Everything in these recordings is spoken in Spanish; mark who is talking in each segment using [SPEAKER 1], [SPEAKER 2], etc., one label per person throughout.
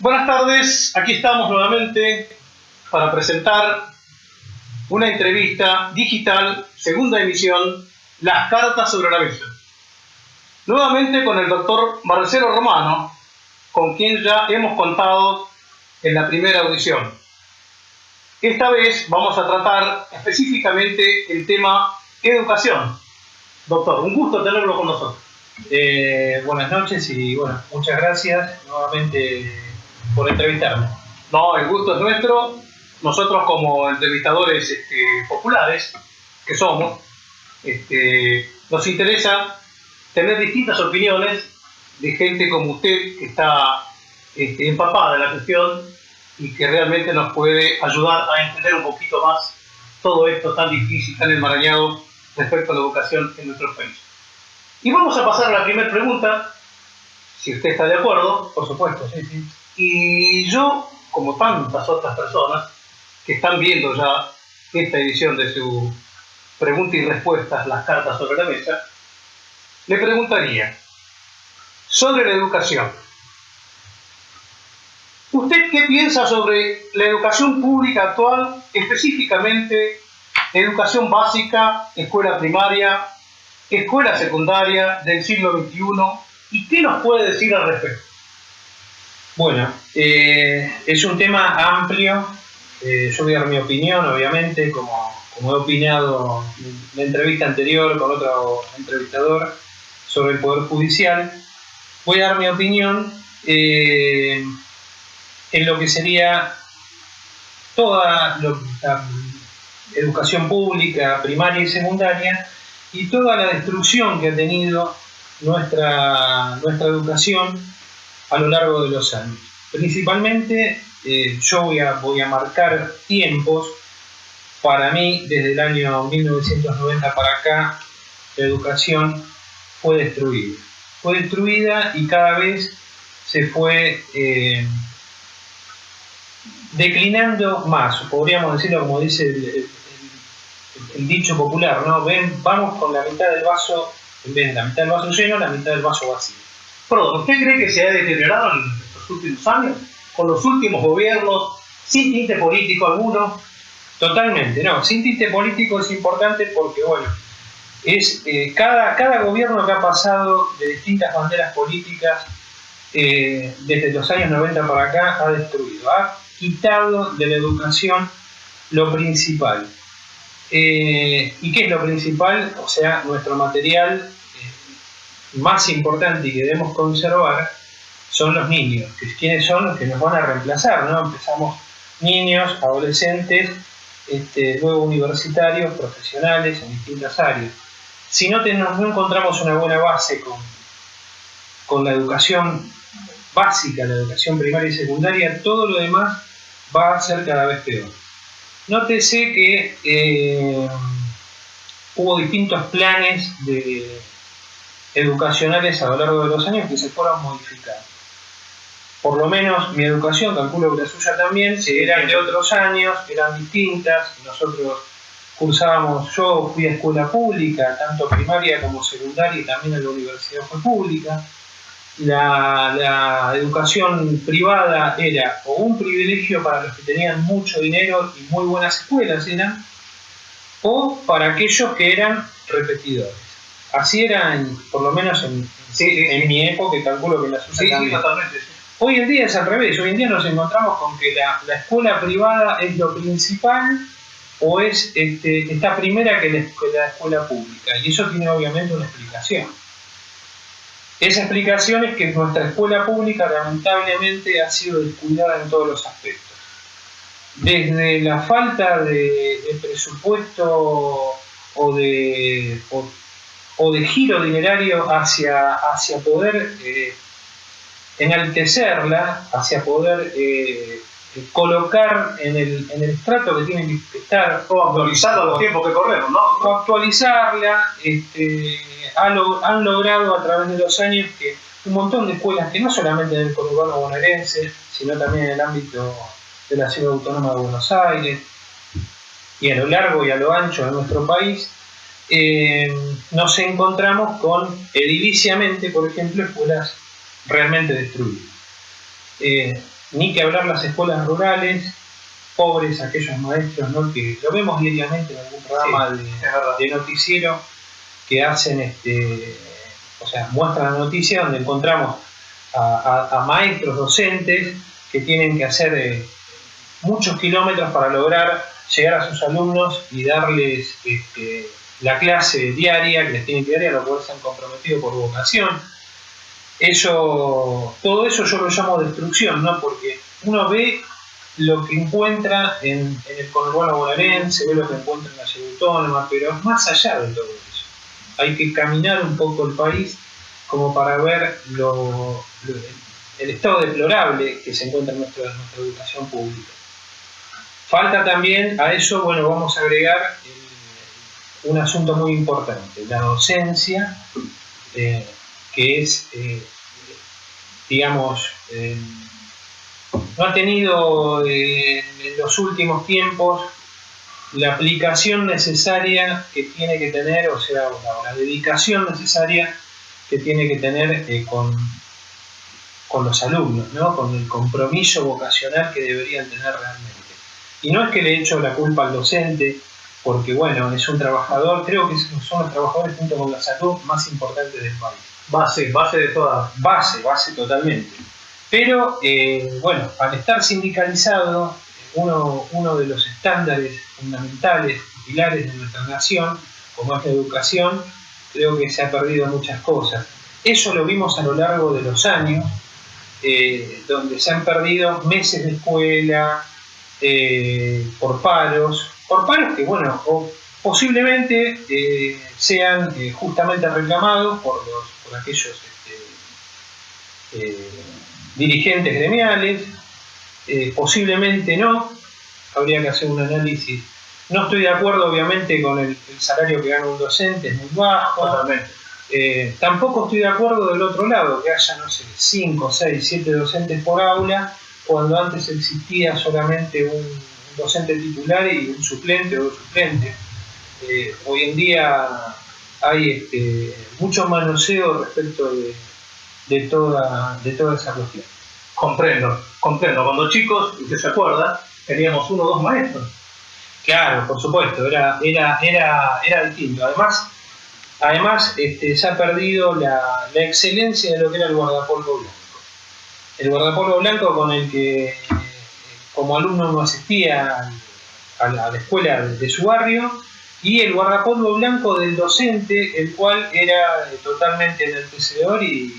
[SPEAKER 1] Buenas tardes, aquí estamos nuevamente para presentar una entrevista digital, segunda emisión, Las cartas sobre la mesa. Nuevamente con el doctor Marcelo Romano, con quien ya hemos contado en la primera audición. Esta vez vamos a tratar específicamente el tema educación. Doctor, un gusto tenerlo con nosotros.
[SPEAKER 2] Buenas noches y muchas gracias nuevamente por entrevistarme.
[SPEAKER 1] No, el gusto es nuestro. Nosotros como entrevistadores populares que somos, nos interesa tener distintas opiniones de gente como usted que está empapada de la cuestión y que realmente nos puede ayudar a entender un poquito más todo esto tan difícil, tan enmarañado respecto a la educación en nuestro país. Y vamos a pasar a la primera pregunta, si usted está de acuerdo.
[SPEAKER 2] Por supuesto, sí.
[SPEAKER 1] Y yo, como tantas otras personas que están viendo ya esta edición de su pregunta y respuestas, Las cartas sobre la mesa, le preguntaría sobre la educación. ¿Usted qué piensa sobre la educación pública actual, específicamente educación básica, escuela primaria, escuela secundaria del siglo XXI? ¿Y qué nos puede decir al respecto?
[SPEAKER 2] Bueno, es un tema amplio. Yo voy a dar mi opinión, obviamente, como he opinado en la entrevista anterior con otro entrevistador sobre el Poder Judicial. Voy a dar mi opinión en lo que sería toda la educación pública, primaria y secundaria, y toda la destrucción que ha tenido nuestra educación a lo largo de los años. Principalmente, yo voy a marcar tiempos. Para mí, desde el año 1990 para acá, la educación fue destruida. Fue destruida y cada vez se fue declinando más. Podríamos decirlo como dice el dicho popular, ¿no? Vamos con la mitad del vaso, en vez de la mitad del vaso lleno, la mitad del vaso vacío.
[SPEAKER 1] Perdón, ¿usted cree que se ha deteriorado en estos últimos años? ¿Con los últimos gobiernos, sin tinte político alguno?
[SPEAKER 2] Totalmente, no. Sin tinte político es importante porque, es cada gobierno que ha pasado de distintas banderas políticas desde los años 90 para acá ha destruido, ha quitado de la educación lo principal. ¿Y qué es lo principal? O sea, nuestro material más importante y que debemos conservar son los niños, quienes son los que nos van a reemplazar, ¿no? Empezamos niños, adolescentes, luego universitarios, profesionales en distintas áreas. Si no encontramos una buena base con la educación básica, la educación primaria y secundaria, todo lo demás va a ser cada vez peor. Nótese que hubo distintos planes educacionales a lo largo de los años que se fueron modificando. Por lo menos mi educación, calculo que la suya también, eran de otros años, eran distintas. Nosotros yo fui a escuela pública, tanto primaria como secundaria, y también en la universidad fue pública. La educación privada era o un privilegio para los que tenían mucho dinero y muy buenas escuelas eran, o para aquellos que eran repetidores. Así era, por lo menos en mi época, que calculo que la suya también.
[SPEAKER 1] Sí, totalmente. Sí.
[SPEAKER 2] Hoy en día es al revés. Hoy en día nos encontramos con que la escuela privada es lo principal o está primera que la escuela pública. Y eso tiene obviamente una explicación. Esa explicación es que nuestra escuela pública lamentablemente ha sido descuidada en todos los aspectos. Desde la falta de presupuesto o de giro dinerario hacia poder enaltecerla, hacia poder colocar en el estrato que tiene que estar,
[SPEAKER 1] o actualizarla a los tiempos que corremos, ¿no?
[SPEAKER 2] O actualizarla, han logrado a través de los años que un montón de escuelas, que no solamente en el conurbano bonaerense, sino también en el ámbito de la Ciudad Autónoma de Buenos Aires y a lo largo y a lo ancho de nuestro país, nos encontramos con ediliciamente, por ejemplo, escuelas realmente destruidas. Ni que hablar las escuelas rurales, pobres aquellos maestros, ¿no? Que lo vemos diariamente en algún programa de noticiero que hacen, o sea, muestran la noticia donde encontramos a maestros, docentes que tienen que hacer muchos kilómetros para lograr llegar a sus alumnos y darles la clase diaria que les tienen que dar, a lo cual se han comprometido por vocación. Todo eso yo lo llamo destrucción, ¿no? Porque uno ve lo que encuentra en el conurbano bonaerense, ve lo que encuentra en la ciudad autónoma, pero es más allá de todo eso. Hay que caminar un poco el país como para ver el estado deplorable que se encuentra en nuestra educación pública. Falta también a eso, bueno, vamos a agregar un asunto muy importante, la docencia, que es, digamos, no ha tenido en los últimos tiempos la aplicación necesaria que tiene que tener, o sea, la dedicación necesaria que tiene que tener con los alumnos, ¿no? Con el compromiso vocacional que deberían tener realmente. Y no es que le echo la culpa al docente, porque bueno, es un trabajador, creo que son los trabajadores junto con la salud más importantes del país.
[SPEAKER 1] Base de toda.
[SPEAKER 2] Base totalmente. Pero, bueno, al estar sindicalizado, uno de los estándares fundamentales, pilares de nuestra nación, como es la educación, creo que se ha perdido muchas cosas. Eso lo vimos a lo largo de los años, donde se han perdido meses de escuela, por paros que, bueno, posiblemente sean justamente reclamados por aquellos dirigentes gremiales, posiblemente no, habría que hacer un análisis. No estoy de acuerdo, obviamente, con el salario que gana un docente, es muy bajo.
[SPEAKER 1] Totalmente.
[SPEAKER 2] Tampoco estoy de acuerdo del otro lado, que haya, no sé, 5, 6, 7 docentes por aula, cuando antes existía solamente un docente titular y un suplente o dos suplentes. Hoy en día hay mucho manoseo respecto de toda esa cuestión.
[SPEAKER 1] Comprendo. Cuando chicos, usted se acuerda, teníamos 1 o 2 maestros.
[SPEAKER 2] Claro, por supuesto, era distinto. Además se ha perdido la excelencia de lo que era el guardapolvo blanco. El guardapolvo blanco con el que como alumno no asistía a la escuela de su barrio, y el guardapolvo blanco del docente, el cual era totalmente enaltecedor y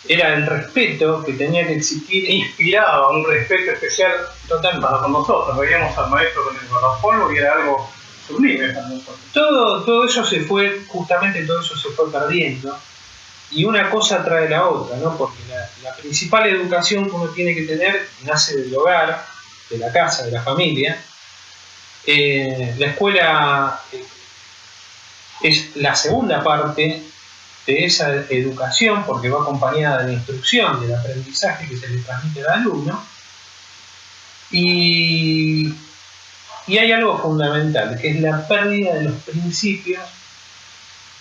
[SPEAKER 2] era el respeto que tenía que existir.
[SPEAKER 1] Inspiraba un respeto especial total para con nosotros. Veíamos al maestro con el guardapolvo y era algo sublime para nosotros.
[SPEAKER 2] Todo eso se fue perdiendo, y una cosa trae la otra, ¿no? Porque la principal educación que uno tiene que tener nace del hogar, de la casa, de la familia. La escuela es la segunda parte de esa educación, porque va acompañada de la instrucción, del aprendizaje que se le transmite al alumno. Y hay algo fundamental, que es la pérdida de los principios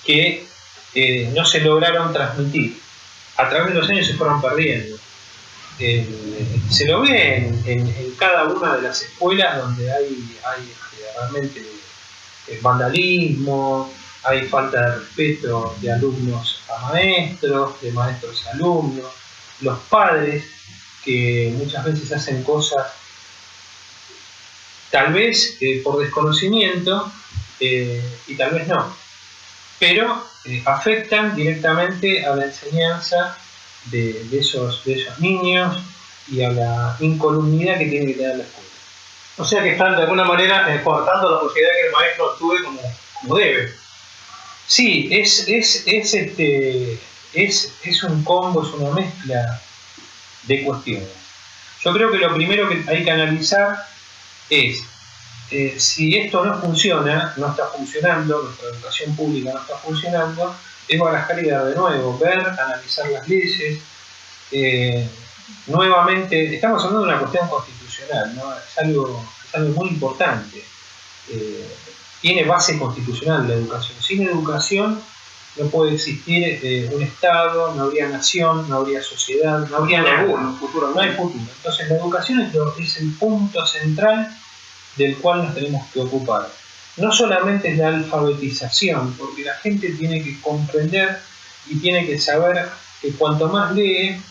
[SPEAKER 2] que no se lograron transmitir. A través de los años se fueron perdiendo. Se lo ve en cada una de las escuelas donde hay realmente vandalismo, hay falta de respeto de alumnos a maestros, de maestros a alumnos, los padres que muchas veces hacen cosas tal vez por desconocimiento y tal vez no, pero afectan directamente a la enseñanza de esos niños y a la incolumnidad que tiene que tener la escuela.
[SPEAKER 1] O sea que están de alguna manera cortando la posibilidad de que el maestro actúe como debe.
[SPEAKER 2] Sí, es un combo, es una mezcla de cuestiones. Yo creo que lo primero que hay que analizar es si esto no funciona, no está funcionando, nuestra educación pública no está funcionando, es barajar y dar de nuevo, ver, analizar las leyes. Nuevamente, estamos hablando de una cuestión constitucional, ¿no? Es algo muy importante. Tiene base constitucional la educación. Sin educación no puede existir un Estado, no habría nación, no habría sociedad, no habría nada. No hay futuro. Entonces la educación es el punto central del cual nos tenemos que ocupar. No solamente es la alfabetización, porque la gente tiene que comprender y tiene que saber que cuanto más lee,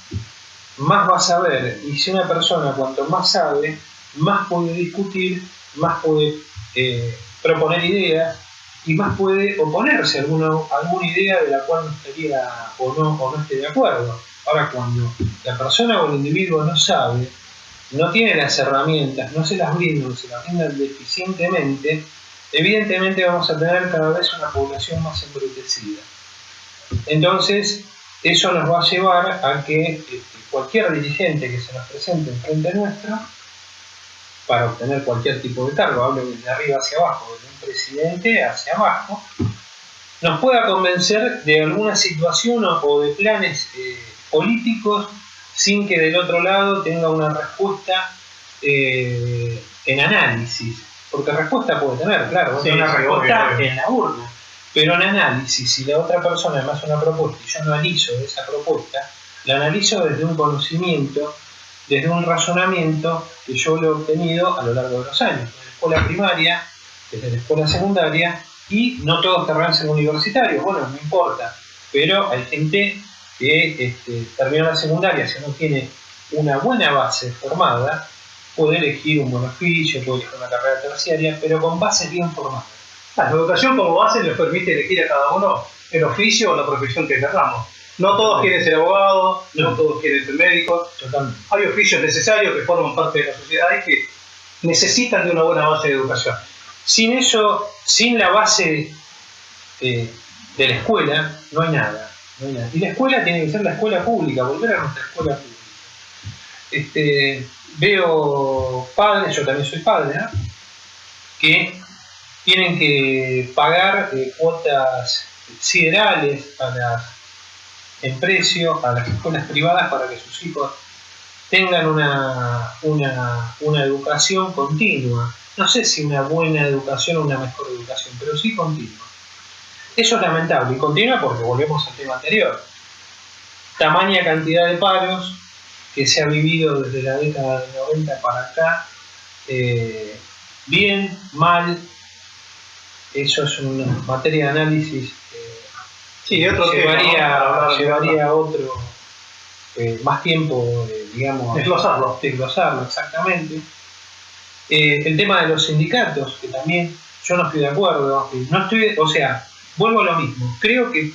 [SPEAKER 2] más va a saber. Y si una persona cuanto más sabe, más puede discutir, más puede proponer ideas y más puede oponerse a alguna idea de la cual no estaría o no esté de acuerdo. Ahora, cuando la persona o el individuo no sabe, no tiene las herramientas, no se las brindan, se las brindan deficientemente, evidentemente vamos a tener cada vez una población más embrutecida. Entonces, eso nos va a llevar a que cualquier dirigente que se nos presente enfrente nuestro, para obtener cualquier tipo de cargo, hablo desde arriba hacia abajo, desde un presidente hacia abajo, nos pueda convencer de alguna situación o de planes políticos sin que del otro lado tenga una respuesta en análisis. Porque respuesta puede tener, claro,
[SPEAKER 1] sí,
[SPEAKER 2] una respuesta
[SPEAKER 1] obvio.
[SPEAKER 2] En la urna. Pero en análisis, si la otra persona me hace una propuesta y yo analizo esa propuesta, la analizo desde un conocimiento, desde un razonamiento que yo lo he obtenido a lo largo de los años, desde la escuela primaria, desde la escuela secundaria, y no todos querrán ser universitarios, bueno, no importa, pero hay gente que termina la secundaria, si no tiene una buena base formada, puede elegir un buen oficio, puede elegir una carrera terciaria, pero con bases bien formadas.
[SPEAKER 1] La educación como base les permite elegir a cada uno el oficio o la profesión que queramos. No todos quieren ser abogados, no todos quieren ser médicos.
[SPEAKER 2] Totalmente.
[SPEAKER 1] Hay oficios necesarios que forman parte de la sociedad y que necesitan de una buena base de educación.
[SPEAKER 2] Sin eso, sin la base de la escuela, no hay nada. Y la escuela tiene que ser la escuela pública, volver a nuestra escuela pública. Veo padres, yo también soy padre, ¿no?, que tienen que pagar cuotas siderales en precio a las escuelas privadas para que sus hijos tengan una educación continua. No sé si una buena educación o una mejor educación, pero sí continua. Eso es lamentable, y continua porque volvemos al tema anterior. Tamaña cantidad de paros que se ha vivido desde la década del 90 para acá, bien, mal. Eso es una materia de análisis.
[SPEAKER 1] Sí, otro
[SPEAKER 2] llevaría otro más tiempo, digamos,
[SPEAKER 1] desglosarlo,
[SPEAKER 2] exactamente. El tema de los sindicatos, que también yo no estoy de acuerdo. Vuelvo a lo mismo. Creo que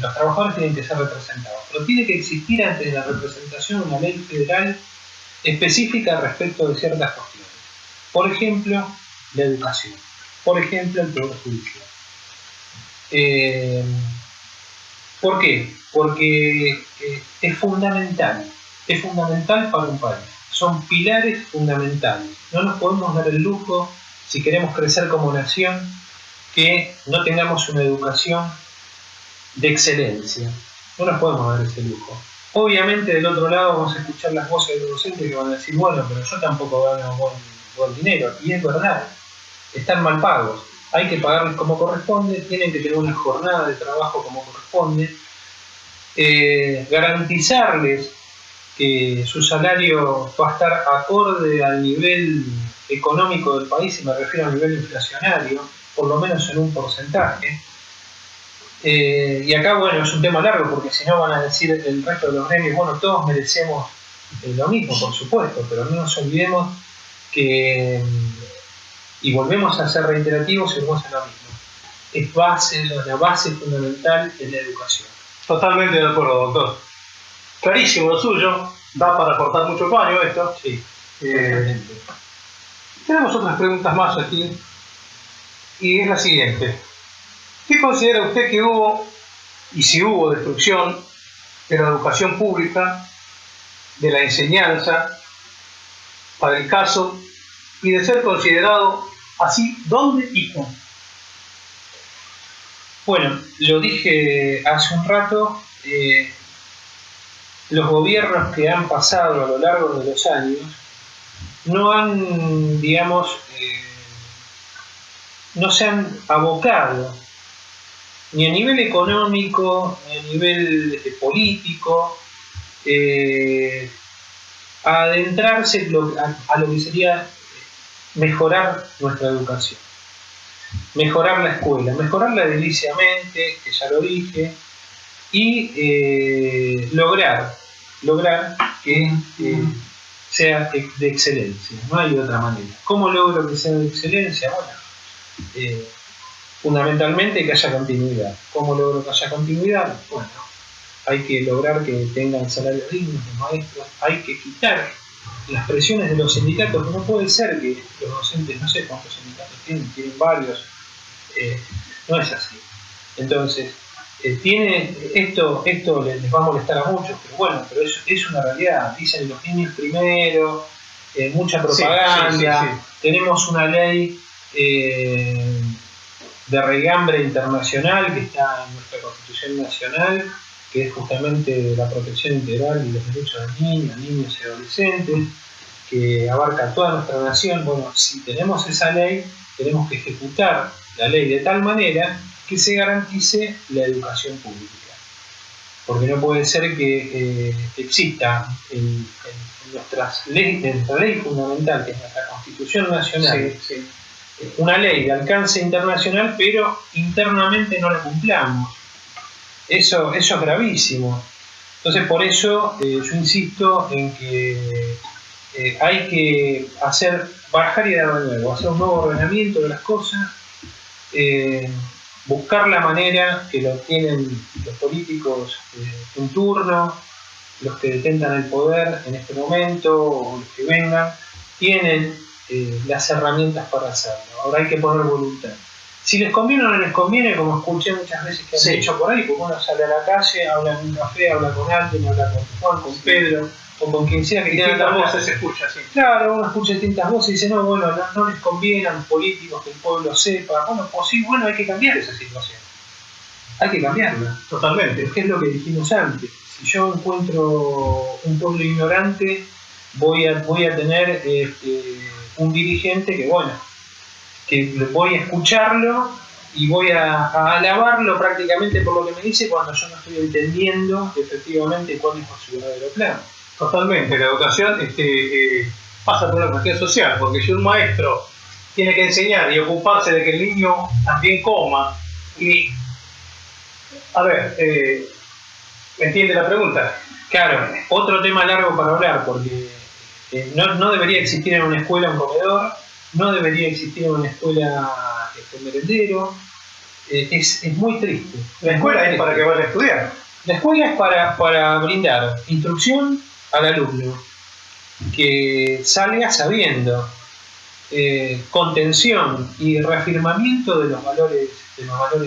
[SPEAKER 2] los trabajadores tienen que ser representados, pero tiene que existir antes de la representación una ley federal específica respecto de ciertas cuestiones. Por ejemplo, la educación. Por ejemplo, el Poder Judicial. ¿Por qué? Porque es fundamental para un país. Son pilares fundamentales. No nos podemos dar el lujo, si queremos crecer como nación, que no tengamos una educación de excelencia. No nos podemos dar ese lujo. Obviamente del otro lado vamos a escuchar las voces de los docentes que van a decir, bueno, pero yo tampoco gano buen dinero. Y es verdad, están mal pagos. Hay que pagarles como corresponde, tienen que tener una jornada de trabajo como corresponde, garantizarles que su salario va a estar acorde al nivel económico del país, y me refiero al nivel inflacionario, por lo menos en un porcentaje. Y acá, bueno, es un tema largo, porque si no van a decir el resto de los gremios, bueno, todos merecemos lo mismo, por supuesto, pero no nos olvidemos que, y volvemos a ser reiterativos y volvemos a lo mismo, la base fundamental es la educación.
[SPEAKER 1] Totalmente de acuerdo, doctor. Clarísimo lo suyo, da para cortar mucho paño esto.
[SPEAKER 2] Sí.
[SPEAKER 1] Tenemos otras preguntas más aquí, y es la siguiente. ¿Qué considera usted que hubo, y si hubo destrucción, de la educación pública, de la enseñanza, para el caso, y de ser considerado así, dónde y cómo?
[SPEAKER 2] Bueno, lo dije hace un rato, los gobiernos que han pasado a lo largo de los años no han, digamos, no se han abocado ni a nivel económico, ni a nivel político, a adentrarse a lo que sería mejorar nuestra educación, mejorar la escuela, mejorarla ediliciamente, que ya lo dije, y lograr que sea de excelencia. No hay otra manera. ¿Cómo logro que sea de excelencia? Bueno, fundamentalmente que haya continuidad. ¿Cómo logro que haya continuidad? Bueno, hay que lograr que tengan salarios dignos los maestros, hay que quitar las presiones de los sindicatos, que no puede ser que los docentes, no sé cuántos sindicatos tienen varios, no es así. Entonces, esto les va a molestar a muchos, pero bueno, pero es una realidad. Dicen los niños primero, mucha propaganda, tenemos una ley de regambre internacional que está en nuestra Constitución Nacional, que es justamente la protección integral de los derechos de niños y adolescentes, que abarca toda nuestra nación. Bueno, si tenemos esa ley, tenemos que ejecutar la ley de tal manera que se garantice la educación pública. Porque no puede ser que exista en nuestra ley fundamental, que es nuestra Constitución Nacional, una ley de alcance internacional, pero internamente no la cumplamos. Eso es gravísimo. Entonces, por eso yo insisto en que hay que bajar y dar de nuevo, hacer un nuevo ordenamiento de las cosas, buscar la manera que lo tienen los políticos en turno, los que detentan el poder en este momento o los que vengan, tienen las herramientas para hacerlo. Ahora hay que poner voluntad. Si les conviene o no les conviene, como escuché muchas veces que han dicho por ahí, porque uno sale a la calle, habla en un café, habla con alguien, habla con Juan, con Pedro, o con quien sea que quiera
[SPEAKER 1] distintas voces se escucha,
[SPEAKER 2] Claro, uno escucha distintas voces y dice, no, bueno, no les conviene a los políticos que el pueblo sepa. Bueno, pues sí, bueno, hay que cambiar esa situación. Hay que cambiarla.
[SPEAKER 1] Totalmente.
[SPEAKER 2] Es que es lo que dijimos antes. Si yo encuentro un pueblo ignorante, voy a tener un dirigente que, bueno, que voy a escucharlo y voy a alabarlo prácticamente por lo que me dice cuando yo no estoy entendiendo efectivamente cuál es su verdadero plan.
[SPEAKER 1] Totalmente, la educación pasa por una cuestión social, porque si un maestro tiene que enseñar y ocuparse de que el niño también coma, y a ver, ¿me entiende la pregunta?
[SPEAKER 2] Claro, otro tema largo para hablar, porque no debería existir en una escuela un comedor, no debería existir en una escuela un merendero. Es muy triste.
[SPEAKER 1] La escuela es para que vaya a estudiar.
[SPEAKER 2] La escuela es para brindar instrucción al alumno, que salga sabiendo, contención y reafirmamiento de los valores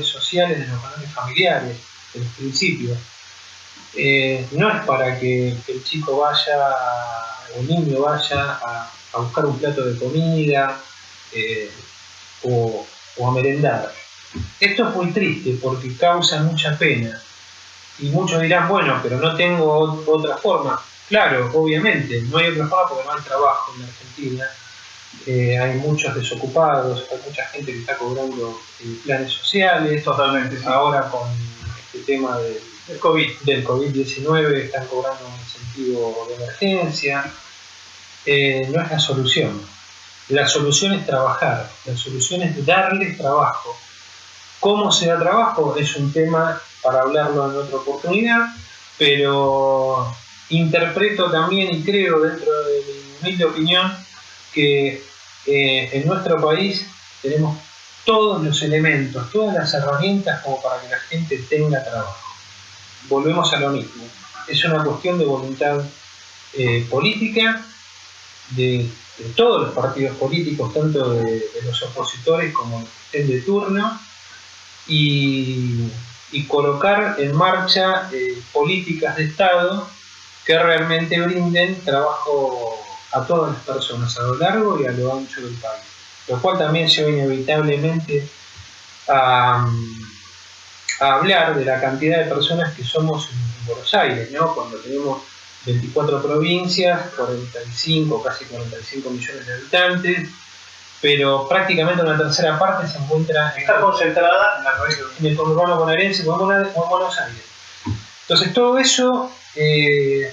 [SPEAKER 2] sociales, de los valores familiares, de los principios. No es para que el chico vaya, o el niño vaya a buscar un plato de comida o a merendar. Esto es muy triste porque causa mucha pena. Y muchos dirán, bueno, pero no tengo otra forma. Claro, obviamente, no hay otra forma porque no hay trabajo en Argentina. Hay muchos desocupados, hay mucha gente que está cobrando planes sociales.
[SPEAKER 1] Totalmente, sí.
[SPEAKER 2] Ahora con este tema del COVID-19 están cobrando un incentivo de emergencia. No es la solución. La solución es trabajar, la solución es darles trabajo. ¿Cómo se da trabajo? Es un tema para hablarlo en otra oportunidad, pero interpreto también y creo dentro de mi humilde opinión que en nuestro país tenemos todos los elementos, todas las herramientas como para que la gente tenga trabajo. Volvemos a lo mismo. Es una cuestión de voluntad política de todos los partidos políticos, tanto de los opositores como los que estén de turno, y colocar en marcha políticas de Estado que realmente brinden trabajo a todas las personas a lo largo y a lo ancho del país, lo cual también lleva inevitablemente a hablar de la cantidad de personas que somos en Buenos Aires, ¿no? Cuando tenemos 24 provincias, 45, casi 45 millones de habitantes, pero prácticamente una tercera parte se encuentra
[SPEAKER 1] está concentrada
[SPEAKER 2] en el conurbano bonaerense o en Buenos Aires. Entonces todo eso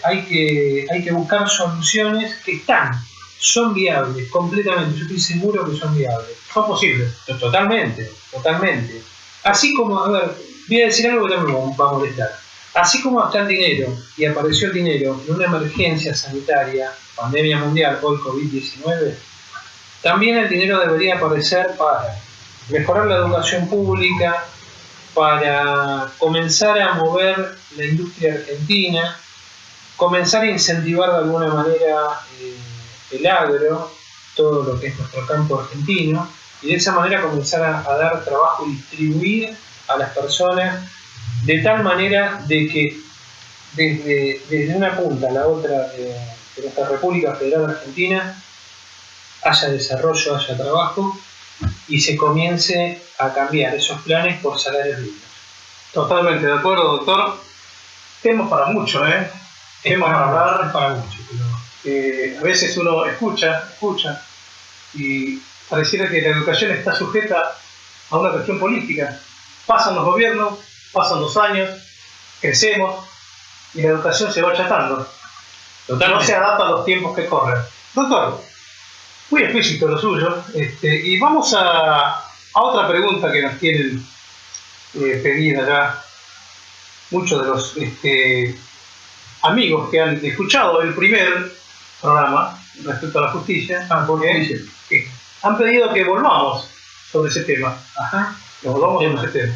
[SPEAKER 2] hay que buscar soluciones que son viables, completamente, yo estoy seguro que son viables.
[SPEAKER 1] Son posibles.
[SPEAKER 2] Totalmente. Así como, a ver, voy a decir algo que también me va a molestar. Así como está el dinero, y apareció el dinero en una emergencia sanitaria, pandemia mundial, hoy COVID-19, también el dinero debería aparecer para mejorar la educación pública, para comenzar a mover la industria argentina, comenzar a incentivar de alguna manera el agro, todo lo que es nuestro campo argentino, y de esa manera comenzar a dar trabajo y distribuir a las personas de tal manera de que desde una punta a la otra de nuestra República Federal Argentina haya desarrollo, haya trabajo y se comience a cambiar esos planes por salarios dignos.
[SPEAKER 1] Totalmente de acuerdo, doctor. Temas para mucho, temas para hablar.
[SPEAKER 2] Para mucho,
[SPEAKER 1] pero a veces uno escucha y pareciera que la educación está sujeta a una cuestión política. Pasan los gobiernos, pasan los años, crecemos y la educación se va achatando. No se adapta a los tiempos que corren. Doctor, muy explícito lo suyo, y vamos a otra pregunta que nos tienen pedida ya muchos de los amigos que han escuchado el primer programa respecto a la justicia, han pedido que volvamos sobre ese tema. Que volvamos sobre ese tema.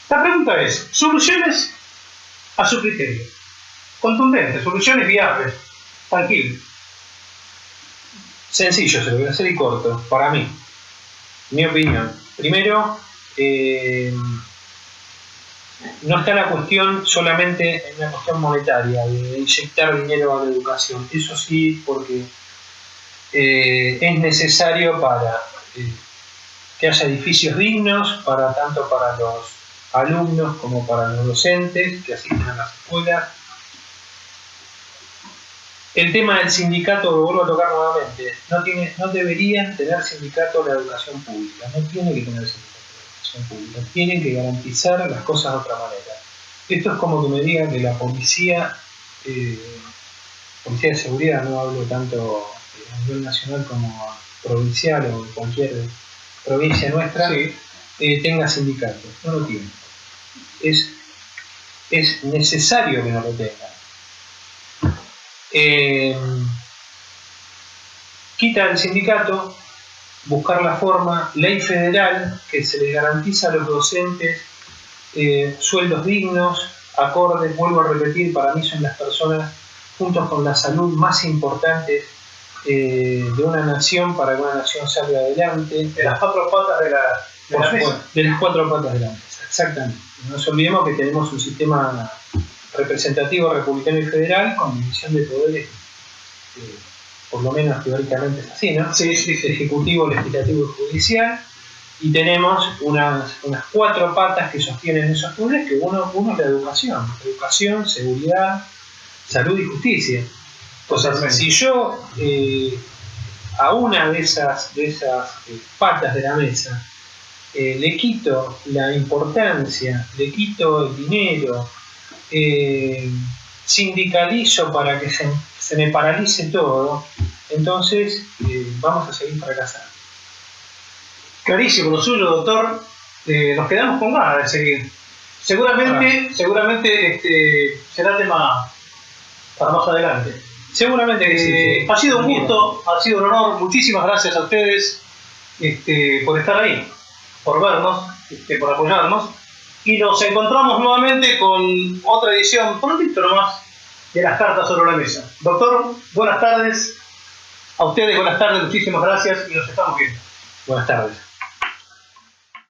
[SPEAKER 1] La pregunta es, soluciones a su criterio, contundentes, soluciones viables, tranquilas.
[SPEAKER 2] Sencillo, se lo voy a hacer y corto, para mí, mi opinión. Primero, no está la cuestión solamente en una cuestión monetaria, de inyectar dinero a la educación. Eso sí, porque es necesario para que haya edificios dignos, tanto para los alumnos como para los docentes que asisten a las escuelas. El tema del sindicato, lo vuelvo a tocar nuevamente, no deberían tener sindicato la educación pública, no tiene que tener sindicato la educación pública, tienen que garantizar las cosas de otra manera. Esto es como que me digan que la policía de seguridad, no hablo tanto a nivel nacional como provincial o de cualquier provincia nuestra, tenga sindicato, no lo tiene. Es necesario que no lo tenga. Quita el sindicato, buscar la forma, ley federal que se les garantiza a los docentes sueldos dignos, acordes, vuelvo a repetir, para mí son las personas juntos con la salud más importantes de una nación para que una nación salga adelante.
[SPEAKER 1] De las cuatro patas de la mesa.
[SPEAKER 2] De las cuatro patas de la mesa, exactamente. No nos olvidemos que tenemos un sistema representativo republicano y federal con división de poderes, por lo menos teóricamente es así, ¿no?
[SPEAKER 1] Sí.
[SPEAKER 2] Ejecutivo, legislativo y judicial, y tenemos unas cuatro patas que sostienen esos poderes, que uno es la educación, seguridad, salud y justicia. Entonces, si yo a una de esas patas de la mesa le quito la importancia, le quito el dinero, sindicalizo para que se me paralice todo, entonces vamos a seguir fracasando.
[SPEAKER 1] Clarísimo lo suyo, doctor. Nos quedamos con ganas de seguir. Seguramente será tema para más adelante.
[SPEAKER 2] Seguramente que sí.
[SPEAKER 1] Ha sido un gusto, ha sido un honor. Muchísimas gracias a ustedes por estar ahí, por vernos, por apoyarnos. Y nos encontramos nuevamente con otra edición, prontito nomás, de las cartas sobre la mesa. Doctor, buenas tardes. A ustedes buenas tardes, muchísimas gracias y nos estamos viendo.
[SPEAKER 2] Buenas tardes.